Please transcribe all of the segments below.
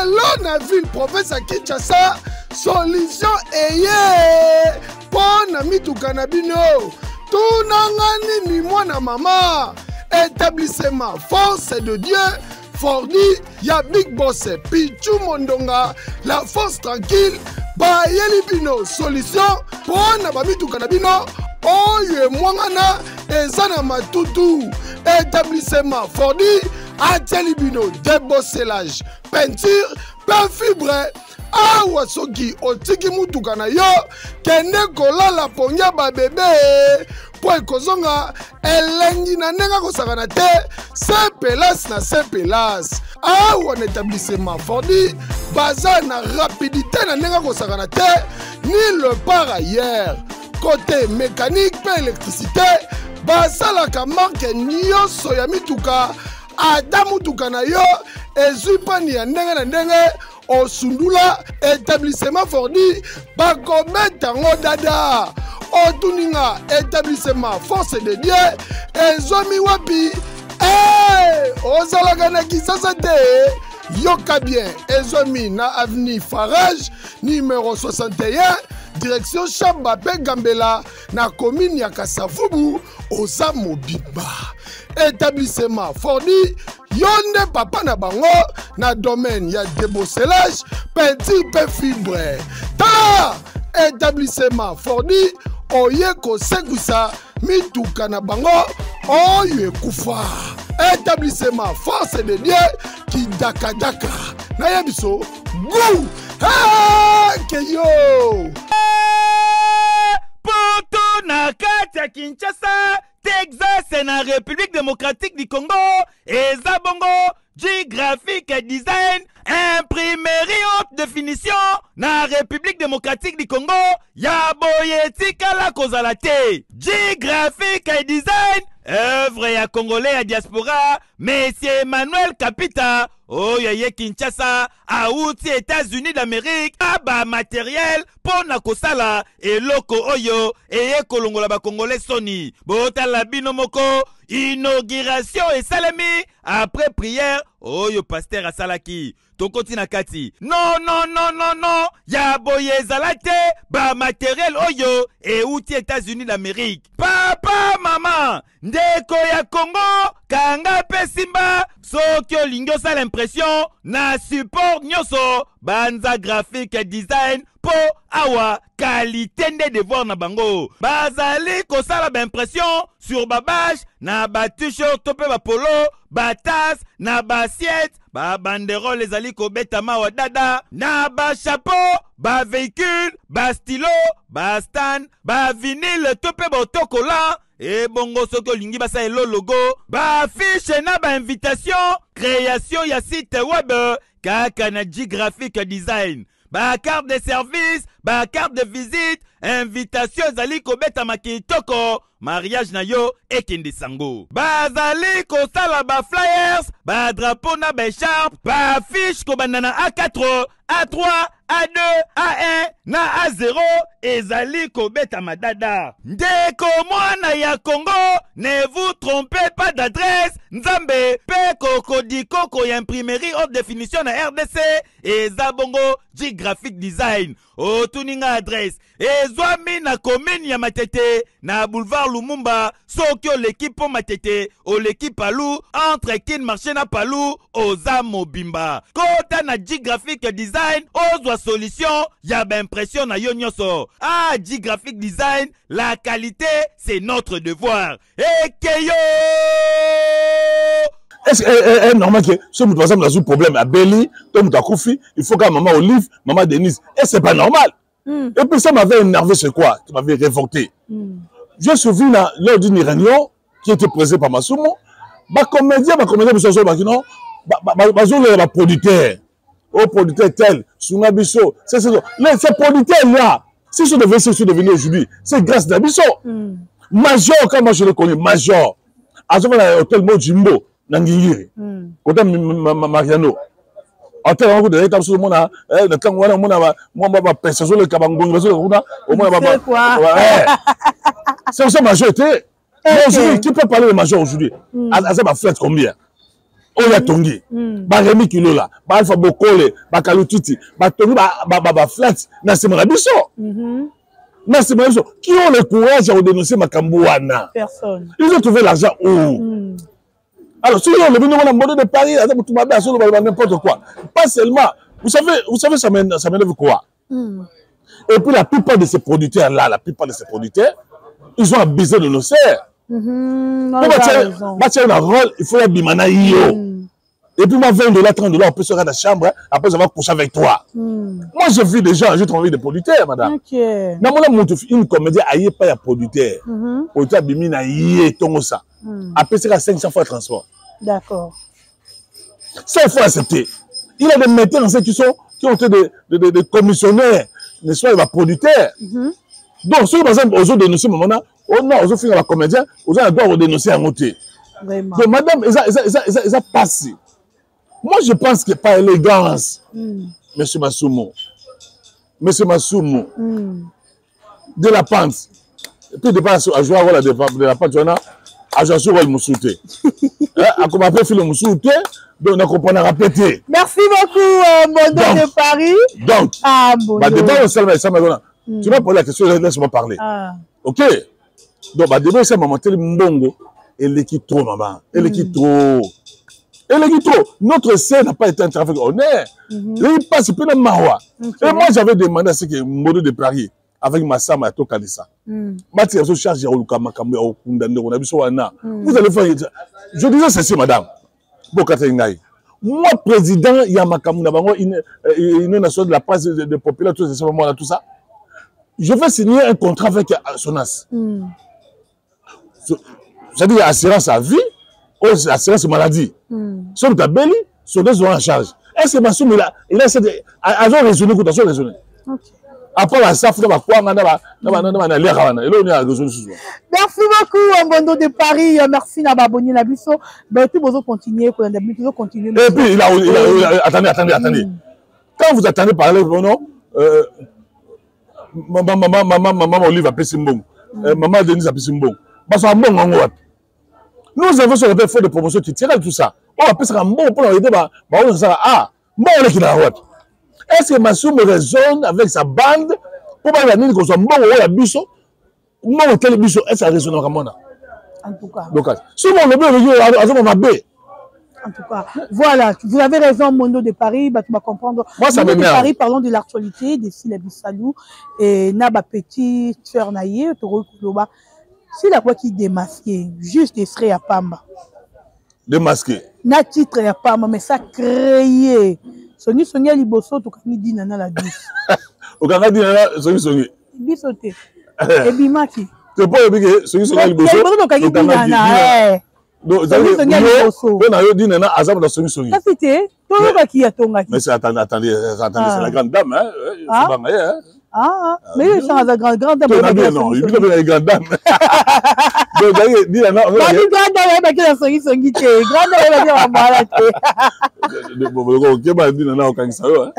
Lelo na ville province à Kinshasa, solution eye. Pon na mituka na bino. Tunangani ni mwana mama. Établissement Force de Dieu. Fordi, ya Big Boss, Pichu Mondonga, la force tranquille, ba yelibino, solution, pour na bamitu kanabino, oye mwangana, ezana matutu, établissement Fordi, atelibino, débosselage, peinture, pain fibre, awa soki, otiki mutuka na yo, kende kolala ponya ba bébé, po ekozonga elengi na nenga kosakana te se pelas na se pelas awa na établissement Fordi baza na rapidité na nenga kosakana te ni le par ailleurs côté mécanique pe électricité basalaka marque nyonso ya mituka ata mutuka na yo ezwi pani ya ndenge na ndenge osundula établissement Fordi bakometa yango dada otuninga établissement Force de Dieu ezomi wapi ozalaka na Kisasa te yoka bien ezomi na avenue Farage numéro 61 direction Chamba pe Gambela na commune ya Kasavubu oza mobimba établissement Fordi yonde papa na bango na domaine ya débosselage peinture pe fibre ta établissement Fordi oye kosekwisa mituka na bango oyo ekufa établissement Force de Dieu kidakadaka na yebiso gu keyo poto na kati ya Kinshasa Texas na République démocratique du Congo eza bongo G-Graphic Design imprimerie haute définition na République démocratique du Congo ya boye tikala kozala te G-Graphic Design œuvre ya congolais ya diaspora Monsieur Emmanuel Kapita oyo ye Kinshasa auti États-Unis d'Amérique aba matériel pona kosala eloko oyo eye kolongola ba congolais soni botala bino moko inauguration esalemi après prière oyo pasteur asalaki tokoti na kati non ya boye ezalate ba matériel oyo euti États-Unis d'Amérique papa mama ndeko ya Congo kanga pe simba soki olingi osala impression na support nyonso banza graphique design po awa qualité nde devoir na bango bazali kosala ba impression sur ba badge na ba t-shirt to pe ba polo ba tasse na ba assiette ba banderole ezali kobetama wa dada na ba chapeau ba véhicule ba stylo ba stand ba vinyle to pe ba autocollant et bongo soki olingi basa elo logo ba affiche na ba invitation création ya site web kaka na G-Graphic Design ba carte de service ba carte de visite invitation ezali kobeta makitoko mariage na yo ekende sango bazali kosala ba flyers ba drapeau na ba écharpe ba affiche kobanda na A4 A3 A2 A1 na A0 ezali kobeta madada ndeko mwana ya Congo ne vous trompez pas d'adresse nzambe pe kokodiko ko ya imprimerie haute définition na RDC eza bongo G-Graphic Design otuninga adresse ezwami na commune ya Matete na boulevard Lumumba soki l'équipe po Matete o l'équipe Palou entre Kin marché na Palou oza mobimba kota na G-Graphic Design ozwa solution ya ba impression na yo nyonso ah G-Graphic Design la qualité c'est notre devoir ekeyo est-ce que normal que ce par exemple dans un problème à Beli toi muta Koufi il faut que maman Olive maman Denise et c'est pas normal et puis ça m'avait énervé c'est quoi ça m'avait révolté je souviens lors d'une réunion qui était présentée par Masumo ba comédien biso ba non ba producteur au producteur tel Sunga Biso c'est ces producteurs là si je devais aujourd'hui c'est grâce à Biso Major quand moi je le connais Major à ce moment hôtel Mojimbo Nangiri côté Mariano hôtel on de l'état sur mon le temps on va penser sur le Kabango au moins c'est ça Major était aujourd'hui qui peut parler de Major aujourd'hui à ça va faire combien oyo atongi baremi kilo la baalpha bokole bakalutiti batongi baflat na nsima na biso na nsima na biso qui ont le courage à dénoncer makambo wana personne ils ont trouvé l'argent où alors si on le vient dans le monde de Paris n'importe quoi pas seulement vous savez ça m'énerve quoi et puis la plupart de ces producteurs là ils ont abusé de nos serres pour bâtir un rôle il faut y bimana yo et puis moi $20 $30 on peut se rendre à la chambre après avoir couché avec toi moi je vis des gens j'ai trouvé des producteurs madame une comédie aïe pas ya producteur producteur bimina yé tongo ça après c'est à 500 fois transport d'accord ça il faut accepter il y a des metteurs en scène qui ont été des commissionnaires ne soit pas producteurs donc ceux par exemple aux autres dénoncer maintenant oh non aux autres finir la comédien aux autres doivent dénoncer un côté donc madame ils a passé moi je pense que par élégance monsieur Masumo de la pente et puis de pas à jouer à de la pente à jouer sur le moussoute à comment appeler le moussoute donc on comprend à répéter. Merci beaucoup Mondo de Paris donc dedans ça tu m'as posé la question laisse-moi parler ok donc demain c'est maman tel mbongo et trop maman notre scène n'a pas été un trafic honnête il passe plus dans Marois et moi j'avais demandé à ce que Mondo de Paris avec ma sœur Mato Kalissa Mati a chargé vous allez faire je disais ceci madame moi président il y a makamuna bango une nation de la presse de populaire tout ce moment là tout ça je vais signer un contrat avec Sonas c'est-à-dire assurance à vie ou assurance maladie sur ta belli sur deux en charge est-ce que Massoum il a essayé à raisonner après la SAF merci beaucoup Mondo de Paris merci na baboni na biso ben tout besoin continuer pour continuer et puis attendez quand vous attendez parler non maman Olive a payé bon maman Denise a payé bon parce que bon en nous avons sur le fait de promotion qui tire tout ça on a payé un bon pour aider on ça bon qui la route est-ce que Massoum raisonne avec sa bande pour pas venir qu'on soit bon la biso bon tel biso est-ce que ça résonne vraiment en tout cas donc si on le veut en tout cas, voilà, vous avez raison, Mondo de Paris, bah, tu vas comprendre. Moi, ça Mondo de m'énerve. Paris, parlons de l'actualité, de Sylla Bissalou, et Naba Petit, Tueur Naye, Toro Kouloba. C'est la voix qui démasqué, juste des frais à Pamba. Démasqué. Na titre à Pamba, mais ça créé. Soni Sonia Liboso, tu as dit Nana la 10. Au Canada, dit Soni. Bisoté. Et Bimaki. C'est pas oublié, Soni Liboso. Tu as dit Nana, donc ça dit nana azam dans Soni. Ça c'était Tonga qui a Tonga. Mais attendez, c'est la grande dame hein. Mais il est la grande dame. Non, il est la grande dame. Donc dit nana. Grande dame qui a Soni grande dame qui a malade. Bon, qui m'a dit nana au Kangisayo.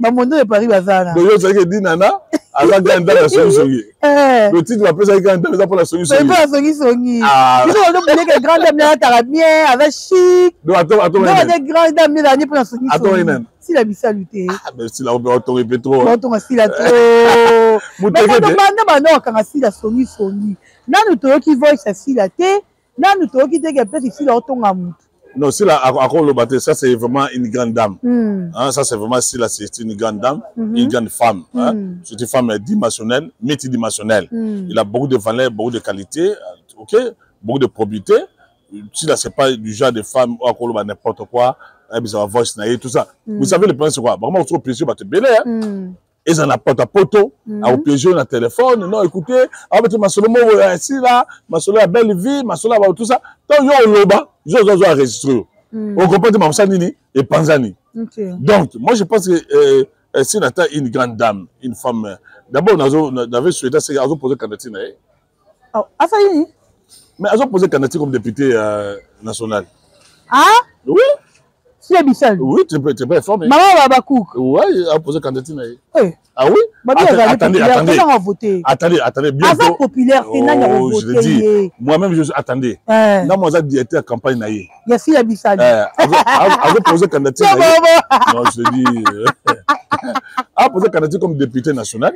Bah Mondo de Paris bazana. Donc yo ça dit nana azam grande dame Soni. Le titre va pas ça grande dame pour la Soni. C'est pas Soni. Ah. Il faut que grande dame là t'as bien avec chic. Donc attends. Non, des grandes dames là pour la Soni. Attends une. Si la bisaluté. Ah mais si là on peut répéter trop. On si la trop. Mais non quand si la Soni. Nanu to qui voit ça si la té, nanu to qui te peut ici là on a non, si là, ça c'est vraiment une grande dame. Hein, ça c'est vraiment si là, c'est une grande dame, une grande femme. Hein. C'est une femme dimensionnelle, multidimensionnelle. Il a beaucoup de valeurs, beaucoup de qualités, ok, beaucoup de probité. Si là, c'est pas du genre de femme, n'importe quoi, ça va voir tout ça. Vous savez le problème c'est quoi? Vraiment, on trouve plaisir, va te bêler. Ils en apportent à poto, au piégé, dans le téléphone. Non, écoutez, ma solo, ici là, ma solo a belle vie, ma solo a tout ça. Tant yo loba, je dois enregistrer. On comprend que Mamsa Nini et Panzani. Donc, moi je pense que si on a une grande dame, une femme, d'abord on avait souhaité qu'elle a posé candidature. Ah, ça y est. Mais elle a posé candidature comme députée nationale. Ah? Oui. Si Abissal. Oui, tu peux informer. Maman Babakouk. Oui, il a posé candidature. Ah oui? Attendez. Attendez, bientôt. Populaire, je le dis. Moi-même, attendez. Là, moi, j'ai directeur de campagne. Il y a si Abissal. A posé candidature. Non, je le dis. A posé candidature comme député national.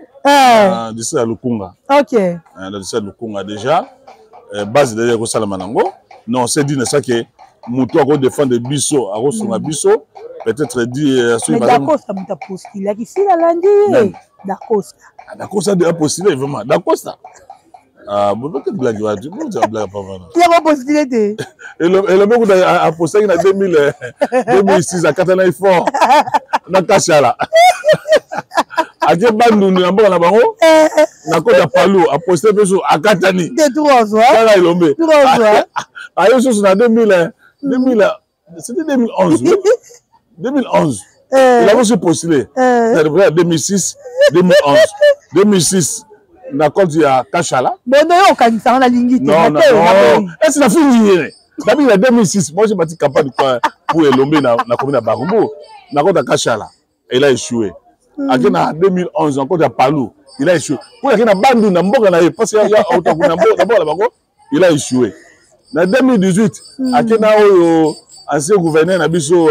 De ça, Lukunga. Ok. De ça, Lukunga, déjà. Base de Salamanango. Non, c'est dit ça que Moutou a défendu Bisso, a reçu Bisso. Peut-être dit. Mais Dacosta, tu as postulé. Ici, la lundi. Dacosta. Dacosta a postulé, vraiment. Dacosta. Ah, vous avez blague, vous avez blague pas vraiment. Qui a postulé? Et le mec a postulé en 2006 à Katana Fort. Na Kachala. A quel bandou nous n'avons pas bango? Na Côte Palu a postulé à Katani. De Touranzo. Ça il lombe. Touranzo. A eu sur 2000. C'était 2011. 2011. Il a reçu postulé. 2006, 2011. 2006. Na Côte ya Kachala. Bon, non, on a dit ça, on a dit. Non. Est-ce que la fille D'abord, en 2006, moi j'ai bâti campagne pour Elombe na commune de Barumbo. Na Côte ya Kachala. Il a échoué. En 2011, encore à Palou, il a échoué. Pour qu'il y ait un bandou, parce qu'il y a un il a échoué. En 2018, ancien gouverneur Nabiso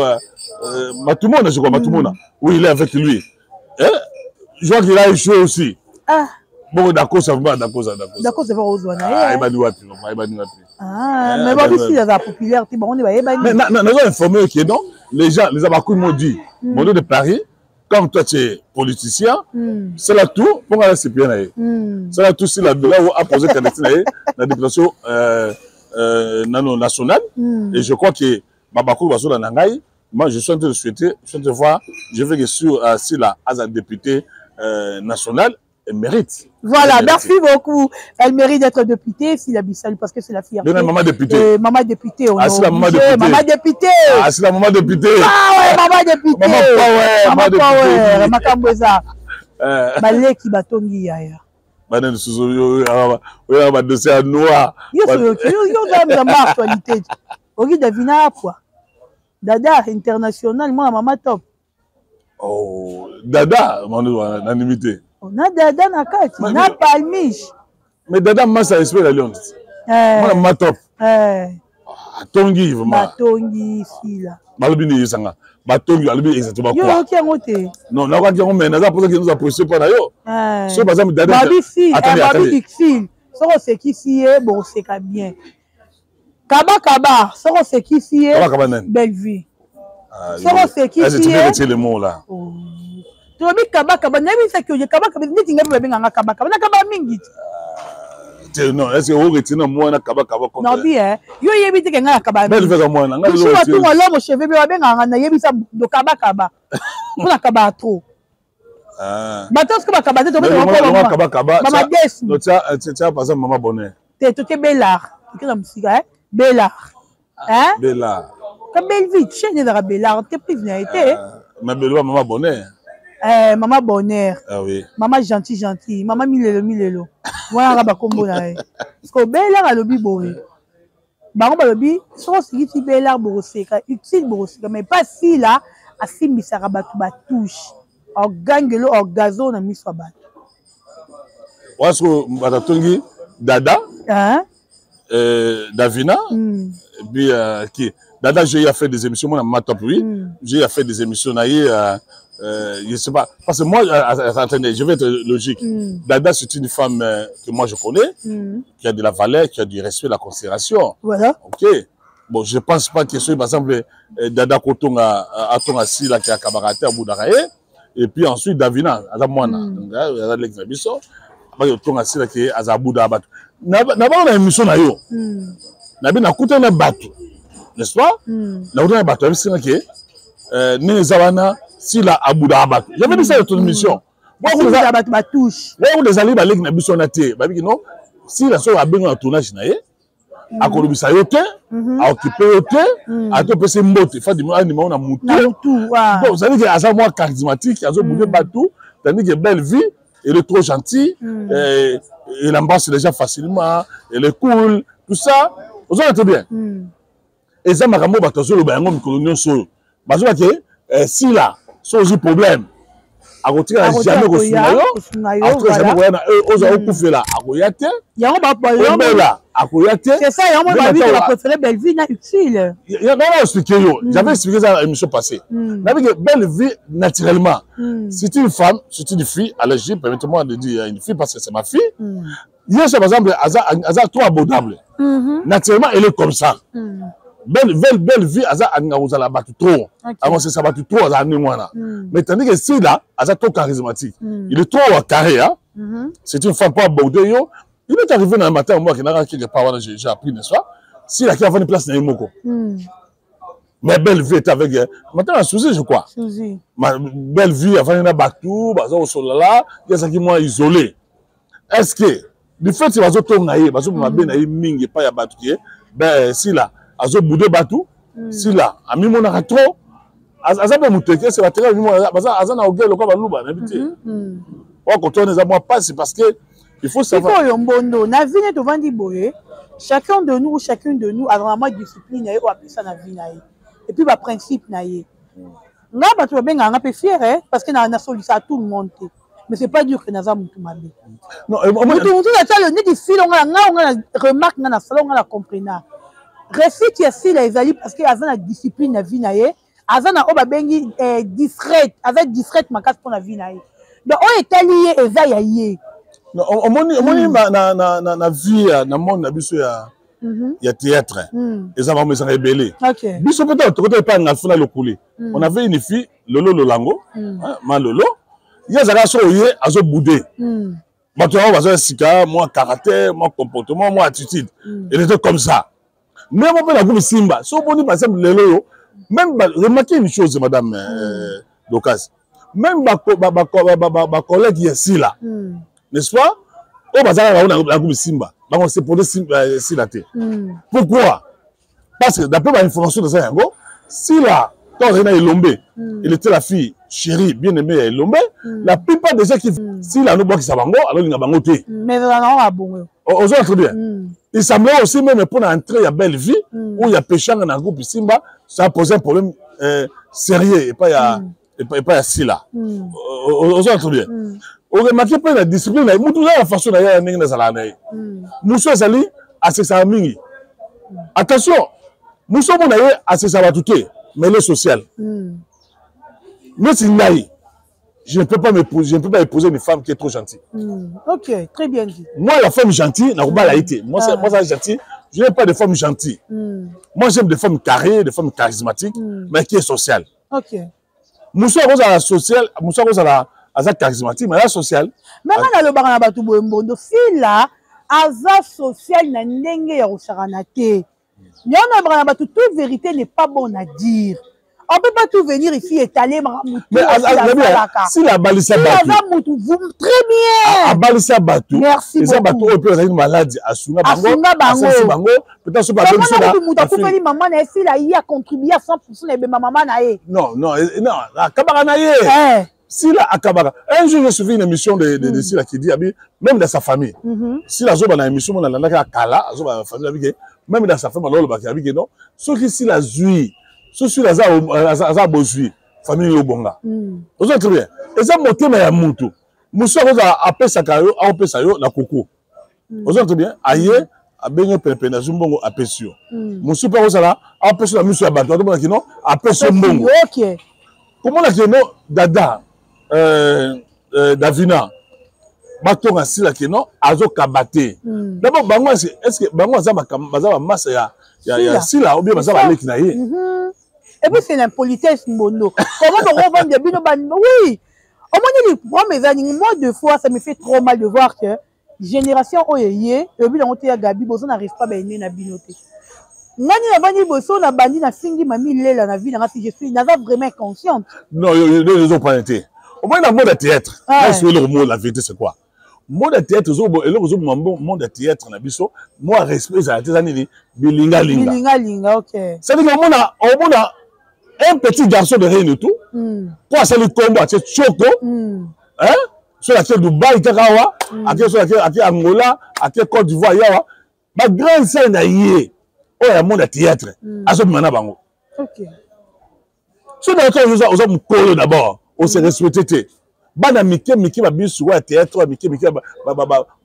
Matumona, je crois, Matumona. Oui, il est avec lui. Je vois qu'il a échoué aussi. Bon, d'accord, ça va, d'accord, ça va. D'accord, c'est pas Roswana. Ah, il va nous appuyer. Ah, mais bon, ici, il y a la popularité. Bon, on est pas. Mais nous avons informé que non, les gens, les Abakou m'ont dit, mon nom de Paris, comme toi tu es politicien, c'est là tout, pour aller se bien. C'est là tout, c'est là où a posé la déclaration nationale. Et je crois que Babakou va sur la Nangaï. Moi, je suis en train de souhaiter, je suis en train de voir, je vais sur si la député nationale. Elle mérite. Voilà, merci beaucoup. Elle mérite d'être députée, si la Bissal, parce que c'est la fierté. Maman députée. Maman députée. Ah, c'est la maman députée. Maman députée. Ah, c'est la maman députée. Ah ouais, maman députée. Maman power. Makambweza. Balé qui batongi yaya. Banen suzo yo ba dossier noir. Yo dans actualité. Ogi devina quoi. Dada international, moi maman top. Oh, Dada, mon anonymité. On a Dada na kati, na palmiche. Mais Dada massa espère la Lyon. Moi ma top. Tongi vraiment. Batongi ici là. Balbini yisanga. Batongi albi exactement quoi. Yo ki ngote. Non, na kwa ki ngomé na za pour que nous apprécions pas na yo. So par exemple Dada. Babi fil. Soko c'est qui si bon c'est ka bien. Kaba, soko c'est qui si belle vie. Soko c'est qui si. Je vais le mot là. Tu as mis kaba, n'aime ça que je kaba, ni tinga pe benga kaba, na kaba mingi. Non, est-ce que vous retenez moi na kaba comme ça? Non bien, yo yebi te nga kaba. Belle fait comme moi na. Tu vas tout là mon cheveu be benga na yebi ça do kaba. Pour na kaba trop. Batos ko kaba te to be kaba. Mama des. Non tiens par exemple maman bonheur. Te to ke Bellard. Tu que musique Bellard. Bellard. Ka belle vie, chaîne de Bellard, te prive n'a été. Mais Bellard maman bonheur. Maman bonheur. Ah oui. Maman gentil. Maman milelo. Voilà ba kombo na. Parce que Bellard a lobi boy. Ba ko ba lobi, so si ti Bellard boroseka, utile boroseka, mais pas si là, asimbisa ka batu ba touche. Organgelo orgazo na miswa batu. Wasko batatongi Dada. Davina. Et puis qui Dada j'ai fait des émissions moi ma top oui. J'ai fait des émissions je sais pas parce que moi attendez je vais être logique. Dada c'est une femme que moi je connais qui a de la valeur, qui a du respect, de la considération. Voilà. OK. Bon, je pense pas que ce par exemple Dada Kotonga atonga si là qui a camarade à Boudaraye et puis ensuite Davina azamwana donc l'exhibition ba yotonga si là qui azabouda batu. Na ba na émission na yo. Na bi na kuta na batu. N'est-ce pas? Na kuta na batu c'est que ne zawana si la abouda batu. J'avais dit ça dans ton émission. Moi vous les batu ba touche. Moi vous les allez ba leg na biso na té. Ba bi non si la so abenga tournage na ye akolobisa yo te a occupé yo te a to pese mbote fa dimo anima na mutu. Donc ça veut dire à ça moi charismatique azo bouder batu tandis que belle vie il est trop gentil il embrasse les gens facilement il est cool tout ça vous entendez bien et ça makambo batazo lo ba yango mikolo nyonso Parce que si là, c'est aussi problème. À côté, jamais reçu là. C'est ça, il a préféré belle vie, utile. J'avais expliqué ça à l'émission passée. Belle vie, naturellement. Si tu es une femme, si tu es une fille, allez, permettez-moi de dire une fille parce que c'est ma fille. Hier, par exemple, elle a trop abordable. Naturellement, elle est comme ça. Belle vie, elle a battu trop. Avant, c'est ça battu trop, elle a mais tandis que si là, elle est trop charismatique. Il est trop carré. C'est une femme pas abordée. Il est arrivé dans le matin, moi, qui n'a quelque part, j'ai appris, n'est-ce pas? Si la qui a fait une place dans Imoko. Mais belle vie est avec elle. Maintenant, elle a souci, je crois. Ma belle vie, elle a fait une batou, au sol là, il y a ça qui m'a isolé. Est-ce que, du fait que tu vas tourner, parce que tu vas bien mingi, pas ya batou, ben, si là, elle a boudé batou, si là, a mis mon arrêt trop, elle a pas mouté, c'est la terre, parce qu'elle a oublié le corps de l'ouba, n'habité. Quand on est à moi, pas, c'est parce que, il faut savoir. Chacun de nous, chacune de nous a vraiment discipline ou appelle ça la vie. Et puis, le principe. Là, tu vas bien un peu fier parce que a solution à tout le monde. Mais ce n'est pas dur que nous avons tout mal. Non, le nez du fil, on a remarque dans le salon, on a compris. Récite ici les alliés parce qu'il y a la discipline de la vie. Il y a discrète, avec discrète, ma casse pour la vie. Donc, on est allié et zaïaïe. On a vie dans le monde, il y a théâtre. Et ça va me révéler. Biso peut-être pas le couler. On avait une fille, Lolo Lolango, ma Lolo. Il y a des gens qui ont boudé. Moi, caractère, moi, comportement, moi, attitude. Elle était comme ça. Même on peut la coupe Simba. Si on peut par exemple Lolo, même remarquez une chose, madame Docas. Même ma collègue ici là. N'est-ce pas? On va dire la coupe Simba. C'est pour Simba. Pourquoi? Parce que d'après ma information de ça, si là, quand Réna est lombé, il était la fille chérie, bien aimée à Lombe, la plupart des gens qui si la noble qui s'abango, alors il n'a pas noté. Mais on a bon. Aux autres bien. Il semblait aussi même pour entrer à belle vie où il y a péché dans un groupe Simba, ça a posé un problème sérieux et pas à Sila. Aux autres bien. On remarque pas la discipline, la façon d'ailleurs n'est pas la même. Moussa Zali a ses amis. Attention, Moussa Monaye a ses abattués, mais le social. Mais c'est naïf. Je ne peux pas épouser une femme qui est trop gentille. Ok, très bien dit. Moi, la femme gentille, n'a pas été. Moi, ça gentil. Je n'aime pas de femmes gentilles. Moi, j'aime des femmes carrées, des femmes charismatiques, mais qui est sociale. Ok. Moussa Rose à la sociale, Moussa Rose à la charismatique, mais la sociale. Même dans le bar, on a si là, Aza social n'a n'engue ya rocharanate. Nyona toute vérité n'est pas bonne à dire. On ne peut pas tout venir ici étaler. Mais si la balisa Batou. Très bien. Balisa Batou. Merci beaucoup. Batou peut être une maladie. Asuna Bango. Peut-être ce bateau. Comment maman si là il a contribué à 100% les maman naé. Non. Akabara naé. Si là Akabara. Un jour je suivi une émission de Sila qui dit même dans sa famille. Si la zoba na émission on a la kala, zoba famille même dans sa famille on a le non. Ceux qui si la zui ceux là za bozui famille yo bonga vous êtes bien et ça motema ya muntu muso koza apesa kayo apesa yo na koko vous êtes bien aye abenye pepe na zumbongo apesio muso pa koza la apesa na muso ya bato to kino apesa mbongo OK comment la kino dada Davina bato ngasila kino azo kabate d'abord bango est-ce que bango za ba massa ya sila ou bien baza ba leki na ye. Et puis c'est l'impolitesse mono. Comment on vend des bino ban? Oui. Au moins les premiers années, moi deux fois ça me fait trop mal de voir que génération oyeye, et puis on te Gabi bozo n'arrive pas à na binoté. Nani na bani bozo na bandi na fingi mami lela na vie na si je suis naza vraiment consciente. Non, ils ont pas été. Au moins dans le monde de théâtre. Est-ce que le mot la vérité c'est quoi? Monde de théâtre et le monde de théâtre na biso, moi respect ça tes années bilinga linga OK. Ça veut dire on a un petit garçon de rien du tout. Pour ça le combat c'est Choco. Hein? Sur laquelle Dubaï Kakawa, sur laquelle Angola, à Côte d'Ivoire yawa. Ba grande scène na yé. Oh ya monde de théâtre. Aso mana bango. OK. So d'accord, on a mon d'abord, on s'est respecté. Bana mike ba bisu wa théâtre mike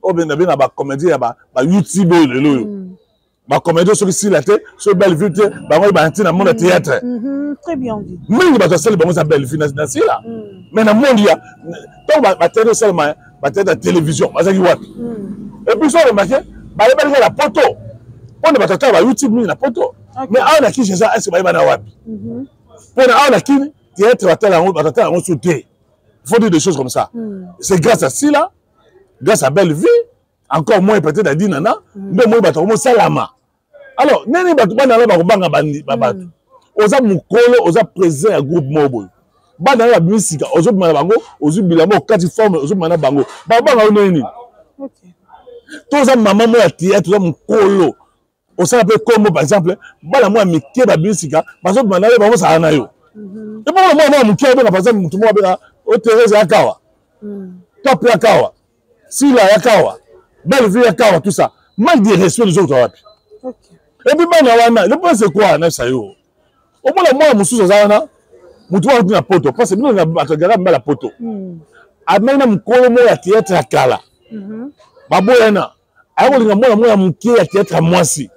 o ben na ba comédie ba YouTube lelo. Ba comédie sur ici la tête, sur belle vue ba moi ba ntina monde théâtre. Très bien dit. Mais ba to sel ba mo sa belle vue na là. Mais na monde ya to ba télé seulement ba télé la télévision, ba zaki wapi. Et puis ça remarqué, ba ba la photo. On ba tata ba YouTube ni na photo. Mais on a qui c'est ça, est-ce ba na wapi. Pour on a qui théâtre ba tata on sauter. Il faut dire des choses comme ça. C'est grâce à Sila, grâce à Belle Vie, encore moins peut-être à Dinana, mais moi, je vais Salama. Alors, nani batubana la bakubanga babatu. Oza mukolo, oza présent à groupe mobile. Bana la musique, ozo bana bango, ozo bilamo kati forme, ozo bana bango. Babanga nani. OK. Toza maman moi théâtre, toza mukolo. On s'appelle comme par exemple, bana moi mike ba musique, bazo bana la bango sa na yo. Et pour moi mukelo par exemple, mutumo ba o Thérèse Yakawa, Top Yakawa, Sila Yakawa, Belle Vie Yakawa, tout ça. Manque de respect des autres. Et puis, le point c'est quoi, ça yo? Au moins, moi, je suis là, je suis la poto, parce que nous, on a la poto. Amena mukolo mo ya théâtre à Kala. Baboyana. Ayo linga mo ya muke ya théâtre à Mwasi.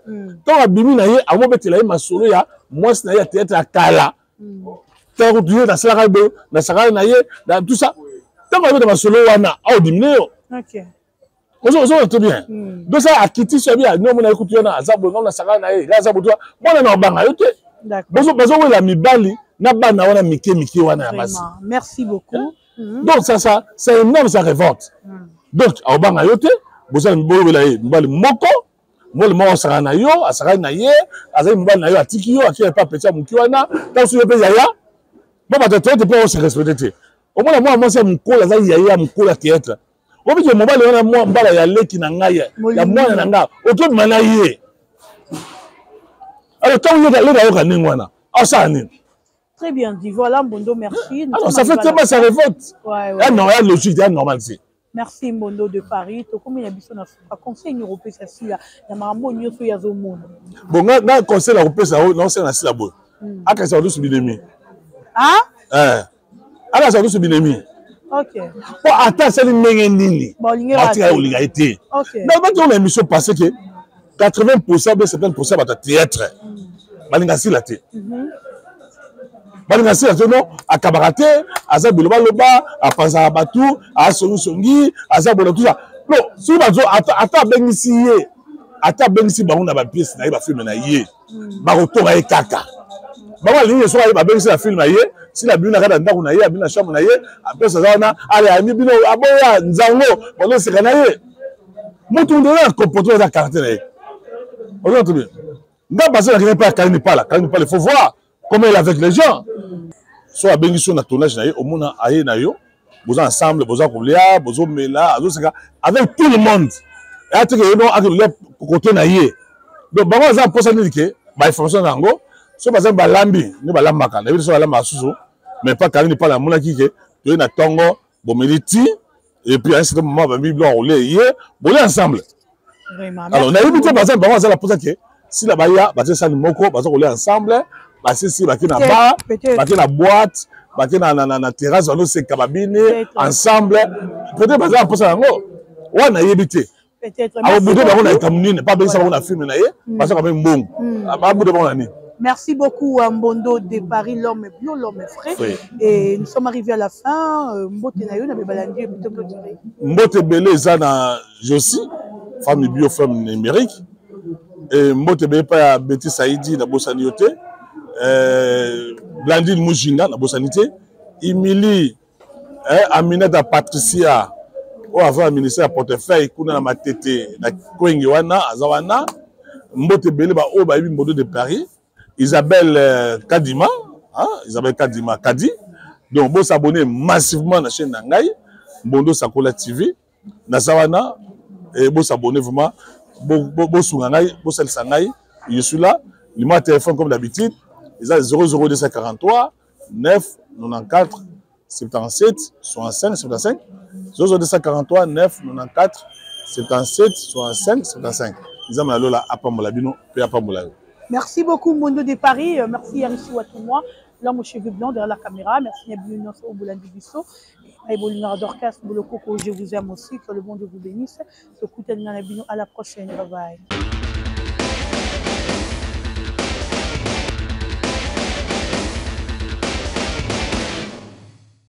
Quand abimi na ye, amo betela ye masolo ya Mwasi na ya théâtre à Kala. Tant que tu es dans la radio, dans la radio, dans tout ça, tant que tu es dans solo wana, au diminuer. OK. On tout bien. Donc ça a quitté ce bien. Nous on a écouté na azabo na sala na ye, azabo toi. Moi na banga yote. D'accord. Bazo la mibali na bana wana mike wana ya basi. Merci beaucoup. Donc ça c'est énorme, ça révolte. Donc au banga yote, boza mbolo la ye, mbali moko. Moi le mot sala na yo, asala na ye, azali mbali na yo atiki yo, akira pas petit mukiwana, tant sur pe yaya. Bon, bah, tu peux se respecter. Au moins, moi, c'est mon col, il y a mon col à théâtre. Au bout du moment, il y a moi, il y a les qui n'en a, il y a moi, il y en a, autour de Manaïe. Alors, quand vous êtes allé dans le Ningwana, ça, très bien dit. Voilà, Mbondo, merci. Alors, ça fait tellement, ça révolte. Ouais. Non, il y a logique, il y a normalité. Merci, Mbondo de Paris. Tu comme il y a besoin d'un conseil européen, c'est ça. Il y a un bon niveau sur le monde. Bon, dans le conseil européen, non, c'est un assis là-bas. À qu'est-ce que c'est l'ennemi? Ah? Alors, ça nous binemi. OK. Bon, attends, c'est une mengenini. Bon, il y a été. OK. Mais dans l'émission passée que 80% ou 70% de théâtre. Balingasi la té. Balingasi la té non, à Kabarate, à Zabuloba Loba, à Panzabatu, à Songi, à Zabola tout ça. Non, si vous avez attends Bengisi, attends Bengisi Baron a pièce na ba film na yé. Baroto ba kaka. Maman ligne soit ba Bengisi la film na yé. Si la bina kada ndako na ye, abina chambre na ye, après ça wana, allez ami bino aboya nzango, bon c'est kana ye. Mutu ndona comportement da caractère na ye. On entend bien. Nga basé na pas Kalini Pala, il faut voir comment il est avec les gens. Soit à Bengisson na tournage na ye, au mona aye na yo, vous ensemble, vous encoublia, vous mela, avec tout le monde. Et après que non avec le côté na ye. Donc bango za posa ni ke, ba information nango, so par exemple balambi, ni balambaka, na biso balamba susu. Mais pas Kalini Pala, mon qui que tu es na tongo, bon militi, et puis à un certain moment, ben Bible on l'est, bon ensemble. Vraiment. Alors, on a évité par exemple, on la pose que si la baya, bah c'est ça le moko, bah on l'est ensemble, bah c'est si bah qui na bar, bah qui na boîte, bah qui na terrasse, on c'est kababine ensemble. Peut-être par exemple pour ça ngo, on a évité. Peut-être. Alors boudé bah on a étamouné, pas bien ça on a filmé na yé, parce que quand même bon. Bah boudé bah on a ni. Merci beaucoup à Mbondo de Paris, l'homme est bio, l'homme est frais. Oui. Et nous sommes arrivés à la fin. Mbote Nayo, n'a pas balandé, plutôt clôturé. Mbote Belé, Zana Jossi, femme bio, femme numérique. Et Mbote Belé, pas Betty Saïdi, na Bossanioté. Blandine Moujinga, na Bossanité. Emily, Aminata Patricia, ou avant le ministère à portefeuille, kuna na matete, na Koengiwana, Azawana. Mbote Belé, ba o ba Mbodo de Paris. Isabelle Kadima, hein? Isabelle Kadima Kadi. Donc, vous s'abonnez massivement à la chaîne Nangaï, Bondo Sakola TV, Nasawana, et vous s'abonnez vraiment, vous Sungangaï, vous Sangaï, je suis là, le numéro de téléphone comme d'habitude, ils ont 00243 9 94 77 65 75, 00243 9 94 77 65 75. Ils ont la Apamola Bino, puis Apamola. Merci beaucoup, Mondo de Paris. Merci, Yarissi Watoumoua. L'homme aux cheveux blancs derrière la caméra. Merci, Nabilou au Boulandi Bisso. Et Bolina Dorcas, Bolokoko, je vous aime aussi. Que le monde vous bénisse. À la prochaine. Bye bye.